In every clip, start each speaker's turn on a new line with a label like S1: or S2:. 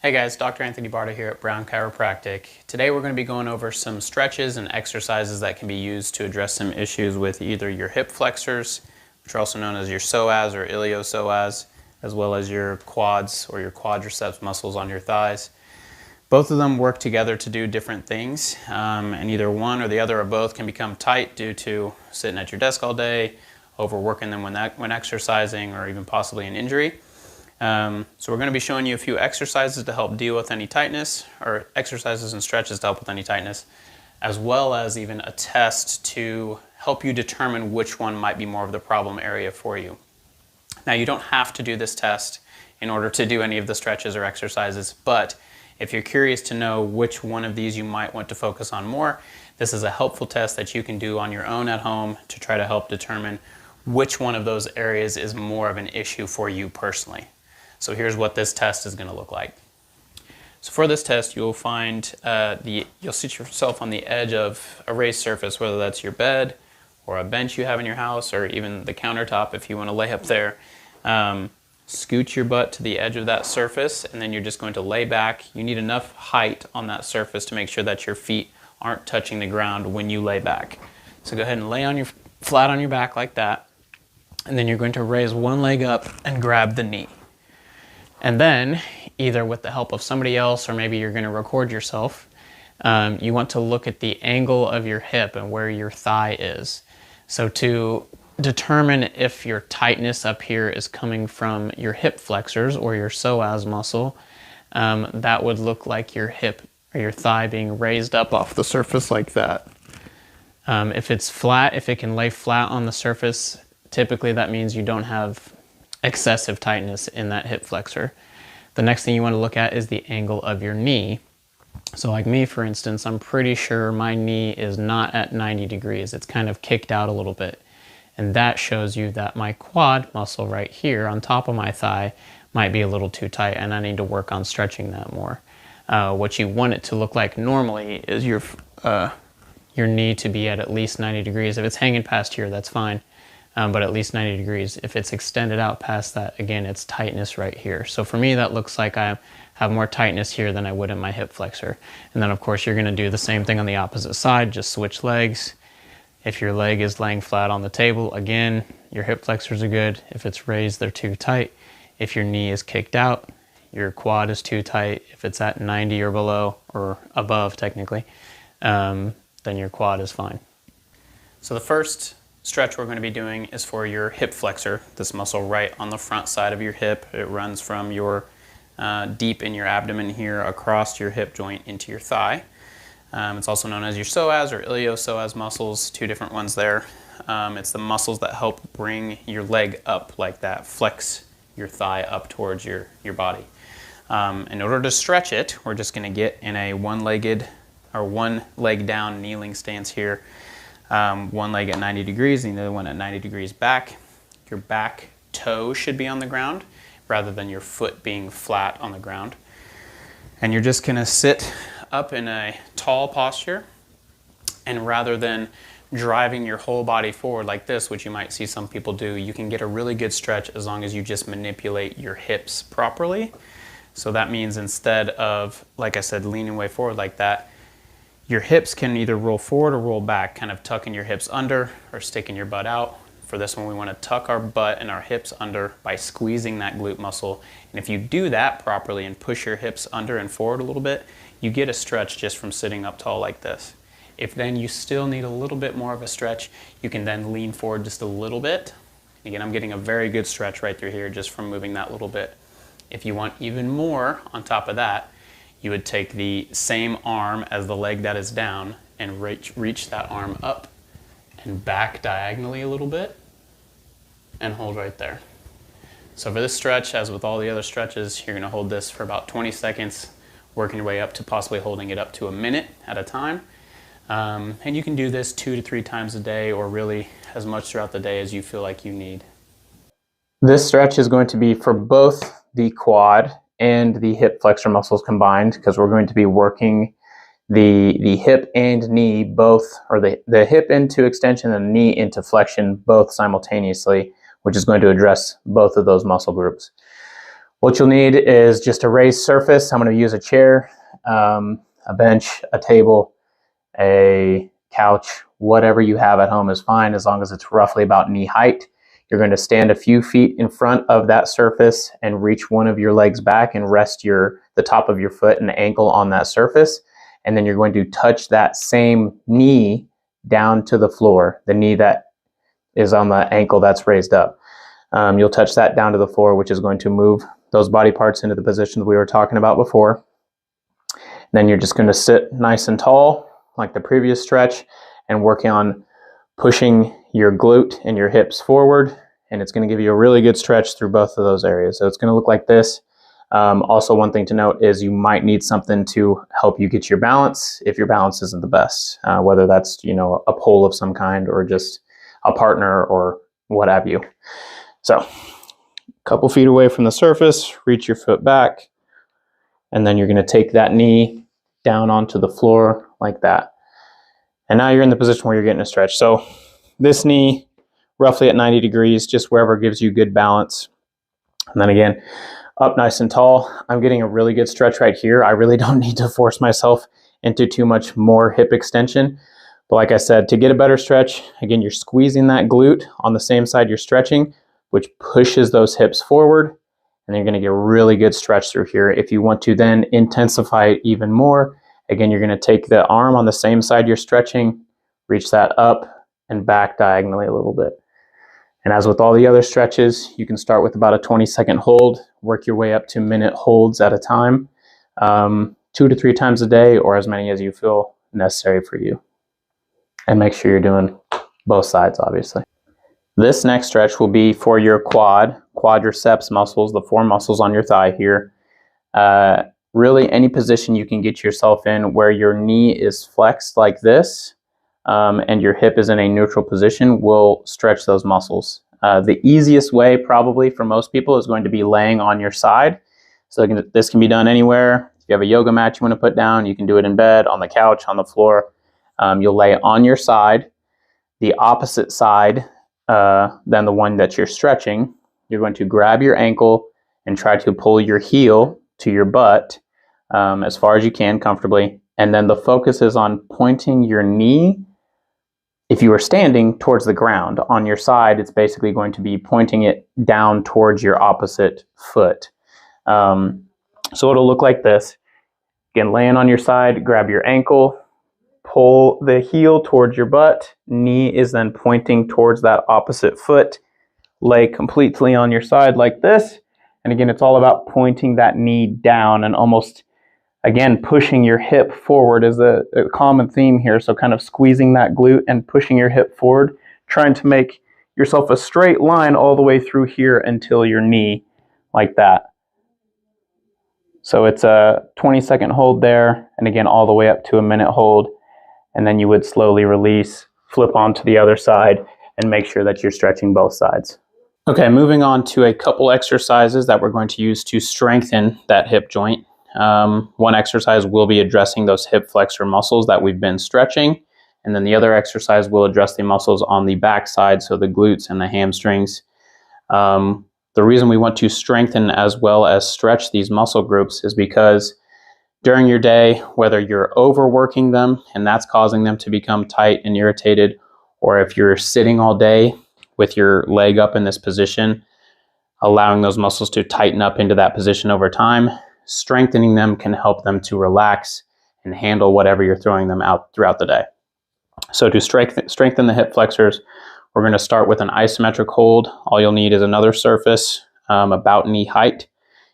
S1: Hey guys, Dr. Anthony Barta here at Brown Chiropractic. Today we're going to be going over some stretches and exercises that can be used to address some issues with either your hip flexors, which are also known as your psoas or iliopsoas, as well as your quads or your quadriceps muscles on your thighs. Both of them work together to do different things, and either one or the other or both can become tight due to sitting at your desk all day, overworking them when exercising, or even possibly an injury. So we're going to be showing you a few exercises to help deal with any tightness, or exercises and stretches to help with any tightness, as well as even a test to help you determine which one might be more of the problem area for you. Now, you don't have to do this test in order to do any of the stretches or exercises, but if you're curious to know which one of these you might want to focus on more, this is a helpful test that you can do on your own at home to try to help determine which one of those areas is more of an issue for you personally. So here's what this test is going to look like. So for this test, you'll find you'll sit yourself on the edge of a raised surface, whether that's your bed or a bench you have in your house, or even the countertop if you want to lay up there. Scoot your butt to the edge of that surface, and then you're just going to lay back. You need enough height on that surface to make sure that your feet aren't touching the ground when you lay back. So go ahead and lay on flat on your back like that, and then you're going to raise one leg up and grab the knee. And then, either with the help of somebody else or maybe you're going to record yourself, you want to look at the angle of your hip and where your thigh is. So to determine if your tightness up here is coming from your hip flexors or your psoas muscle, that would look like your hip or your thigh being raised up off the surface like that. If it's flat, if it can lay flat on the surface, typically that means you don't have excessive tightness in that hip flexor. The next thing you want to look at is the angle of your knee. So like me, for instance, I'm pretty sure my knee is not at 90 degrees. It's kind of kicked out a little bit. And that shows you that my quad muscle right here on top of my thigh might be a little too tight, and I need to work on stretching that more. What you want it to look like normally is your knee to be at least 90 degrees. If it's hanging past here, that's fine. But at least 90 degrees. If it's extended out past that, again, it's tightness right here. So for me, that looks like I have more tightness here than I would in my hip flexor. And then of course, you're gonna do the same thing on the opposite side, just switch legs. If your leg is laying flat on the table, again, your hip flexors are good. If it's raised, they're too tight. If your knee is kicked out, your quad is too tight. If it's at 90 or below, or above technically, then your quad is fine. So the first stretch we're going to be doing is for your hip flexor, this muscle right on the front side of your hip. It runs from your deep in your abdomen here across your hip joint into your thigh. It's also known as your psoas or iliopsoas muscles, two different ones there. It's the muscles that help bring your leg up like that, flex your thigh up towards your body. In order to stretch it, we're just going to get in a one-legged or one leg down kneeling stance here. One leg at 90 degrees and the other one at 90 degrees back. Your back toe should be on the ground rather than your foot being flat on the ground. And you're just going to sit up in a tall posture, and rather than driving your whole body forward like this, which you might see some people do, you can get a really good stretch as long as you just manipulate your hips properly. So that means instead of, like I said, leaning way forward like that, your hips can either roll forward or roll back, kind of tucking your hips under or sticking your butt out. For this one, we want to tuck our butt and our hips under by squeezing that glute muscle. And if you do that properly and push your hips under and forward a little bit, you get a stretch just from sitting up tall like this. If then you still need a little bit more of a stretch, you can then lean forward just a little bit. Again, I'm getting a very good stretch right through here just from moving that little bit. If you want even more on top of that, you would take the same arm as the leg that is down and reach that arm up and back diagonally a little bit and hold right there. So for this stretch, as with all the other stretches, you're going to hold this for about 20 seconds, working your way up to possibly holding it up to a minute at a time. And you can do this 2 to 3 times a day, or really as much throughout the day as you feel like you need. This stretch is going to be for both the quad and the hip flexor muscles combined, because we're going to be working the hip and knee both, or the hip into extension and the knee into flexion both simultaneously, which is going to address both of those muscle groups. What you'll need is just a raised surface. I'm going to use a chair, a bench, a table, a couch, whatever you have at home is fine as long as it's roughly about knee height. You're going to stand a few feet in front of that surface and reach one of your legs back and rest the top of your foot and ankle on that surface. And then you're going to touch that same knee down to the floor, the knee that is on the ankle that's raised up. You'll touch that down to the floor, which is going to move those body parts into the positions we were talking about before. Then you're just going to sit nice and tall, like the previous stretch, and working on pushing your glute and your hips forward. And it's going to give you a really good stretch through both of those areas. So it's going to look like this. Also, one thing to note is you might need something to help you get your balance if your balance isn't the best, whether that's, a pole of some kind or just a partner or what have you. So a couple feet away from the surface, reach your foot back, and then you're going to take that knee down onto the floor like that. And now you're in the position where you're getting a stretch. So this knee roughly at 90 degrees, just wherever gives you good balance. And then again, up nice and tall. I'm getting a really good stretch right here. I really don't need to force myself into too much more hip extension. But like I said, to get a better stretch, again, you're squeezing that glute on the same side you're stretching, which pushes those hips forward, and you're going to get a really good stretch through here. If you want to then intensify it even more, again, you're going to take the arm on the same side you're stretching, reach that up and back diagonally a little bit. And as with all the other stretches, you can start with about a 20-second hold, work your way up to minute holds at a time, 2 to 3 times a day, or as many as you feel necessary for you. And make sure you're doing both sides, obviously. This next stretch will be for your quadriceps muscles, the 4 muscles on your thigh here. Really any position you can get yourself in where your knee is flexed like this and your hip is in a neutral position will stretch those muscles. The easiest way probably for most people is going to be laying on your side. So this can be done anywhere. If you have a yoga mat you want to put down, you can do it in bed, on the couch, on the floor. You'll lay on your side, the opposite side than the one that you're stretching. You're going to grab your ankle and try to pull your heel to your butt as far as you can comfortably. And then the focus is on pointing your knee, if you are standing, towards the ground. On your side, it's basically going to be pointing it down towards your opposite foot. So it'll look like this. Again, laying on your side, grab your ankle, pull the heel towards your butt. Knee is then pointing towards that opposite foot. Lay completely on your side like this. And again, it's all about pointing that knee down and almost, again, pushing your hip forward is a common theme here. So kind of squeezing that glute and pushing your hip forward, trying to make yourself a straight line all the way through here until your knee, like that. So it's a 20-second hold there, and again, all the way up to a minute hold. And then you would slowly release, flip onto the other side, and make sure that you're stretching both sides. Okay, moving on to a couple exercises that we're going to use to strengthen that hip joint. One exercise will be addressing those hip flexor muscles that we've been stretching, and then the other exercise will address the muscles on the back side, so the glutes and the hamstrings. The reason we want to strengthen as well as stretch these muscle groups is because during your day, whether you're overworking them and that's causing them to become tight and irritated, or if you're sitting all day with your leg up in this position, allowing those muscles to tighten up into that position over time, strengthening them can help them to relax and handle whatever you're throwing them out throughout the day. So to strengthen the hip flexors, we're going to start with an isometric hold. All you'll need is another surface about knee height.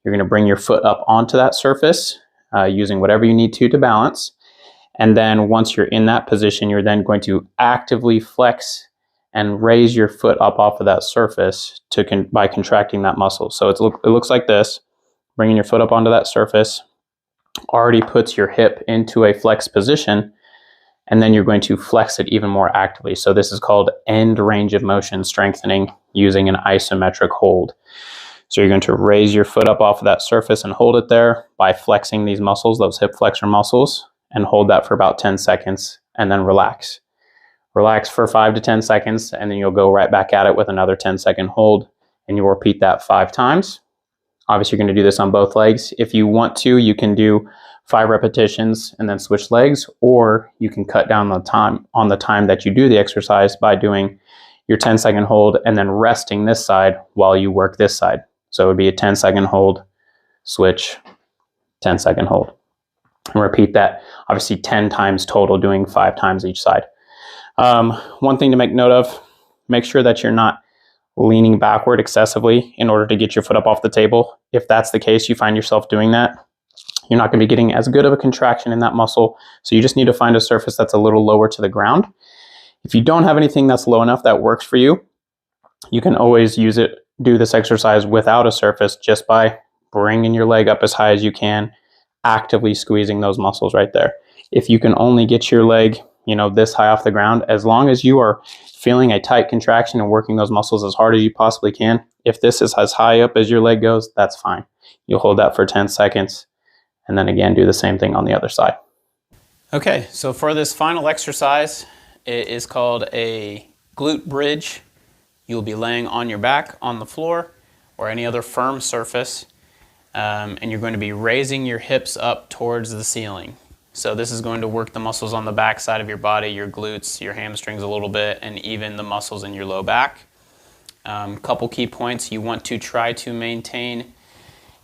S1: You're going to bring your foot up onto that surface using whatever you need to balance. And then once you're in that position, you're then going to actively flex and raise your foot up off of that surface by contracting that muscle. So it looks like this. Bringing your foot up onto that surface already puts your hip into a flex position, and then you're going to flex it even more actively. So this is called end range of motion strengthening using an isometric hold. So you're going to raise your foot up off of that surface and hold it there by flexing these muscles, those hip flexor muscles, and hold that for about 10 seconds and then relax. Relax for 5 to 10 seconds, and then you'll go right back at it with another 10-second hold, and you'll repeat that 5 times. Obviously, you're going to do this on both legs. If you want to, you can do 5 repetitions and then switch legs, or you can cut down the time that you do the exercise by doing your 10-second hold and then resting this side while you work this side. So it would be a 10-second hold, switch, 10-second hold. And repeat that, obviously 10 times total, doing 5 times each side. One thing to make note of, make sure that you're not leaning backward excessively in order to get your foot up off the table. If that's the case, you find yourself doing that, you're not going to be getting as good of a contraction in that muscle. So you just need to find a surface that's a little lower to the ground. If you don't have anything that's low enough that works for you, you can always do this exercise without a surface just by bringing your leg up as high as you can, actively squeezing those muscles right there. If you can only get your leg, this high off the ground, as long as you are feeling a tight contraction and working those muscles as hard as you possibly can, if this is as high up as your leg goes, that's fine. You'll hold that for 10 seconds and then again do the same thing on the other side. Okay, so for this final exercise, it is called a glute bridge. You'll be laying on your back on the floor or any other firm surface, and you're going to be raising your hips up towards the ceiling. So this is going to work the muscles on the back side of your body, your glutes, your hamstrings a little bit, and even the muscles in your low back. Couple key points. You want to try to maintain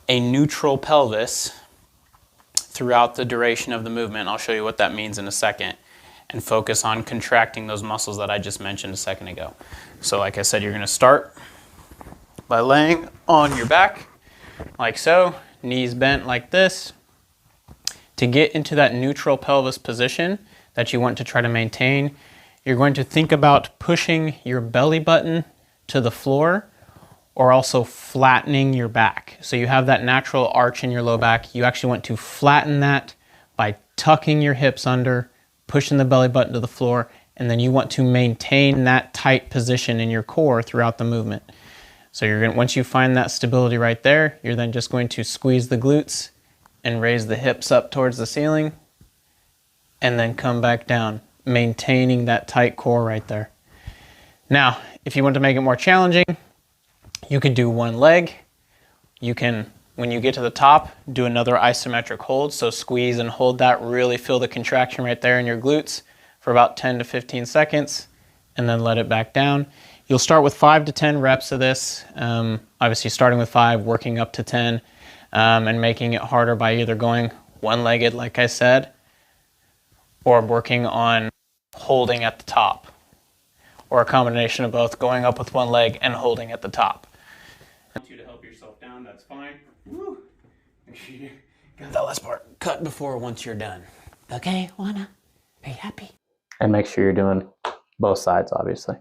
S1: a neutral pelvis throughout the duration of the movement. I'll show you what that means in a second. And focus on contracting those muscles that I just mentioned a second ago. So like I said, you're going to start by laying on your back like so, knees bent like this. To get into that neutral pelvis position that you want to try to maintain, you're going to think about pushing your belly button to the floor or also flattening your back. So you have that natural arch in your low back. You actually want to flatten that by tucking your hips under, pushing the belly button to the floor, and then you want to maintain that tight position in your core throughout the movement. So once you find that stability right there, you're then just going to squeeze the glutes and raise the hips up towards the ceiling and then come back down, maintaining that tight core right there. Now, if you want to make it more challenging, you can do one leg. You can, when you get to the top, do another isometric hold. So squeeze and hold that, really feel the contraction right there in your glutes for about 10 to 15 seconds and then let it back down. You'll start with 5 to 10 reps of this. Obviously starting with 5, working up to 10. And making it harder by either going one-legged, like I said, or working on holding at the top, or a combination of both, going up with one leg and holding at the top. If you want you to help yourself down, that's fine. Woo. Make sure you got that last part cut before once you're done. Okay, Juana, are you happy? And make sure you're doing both sides, obviously.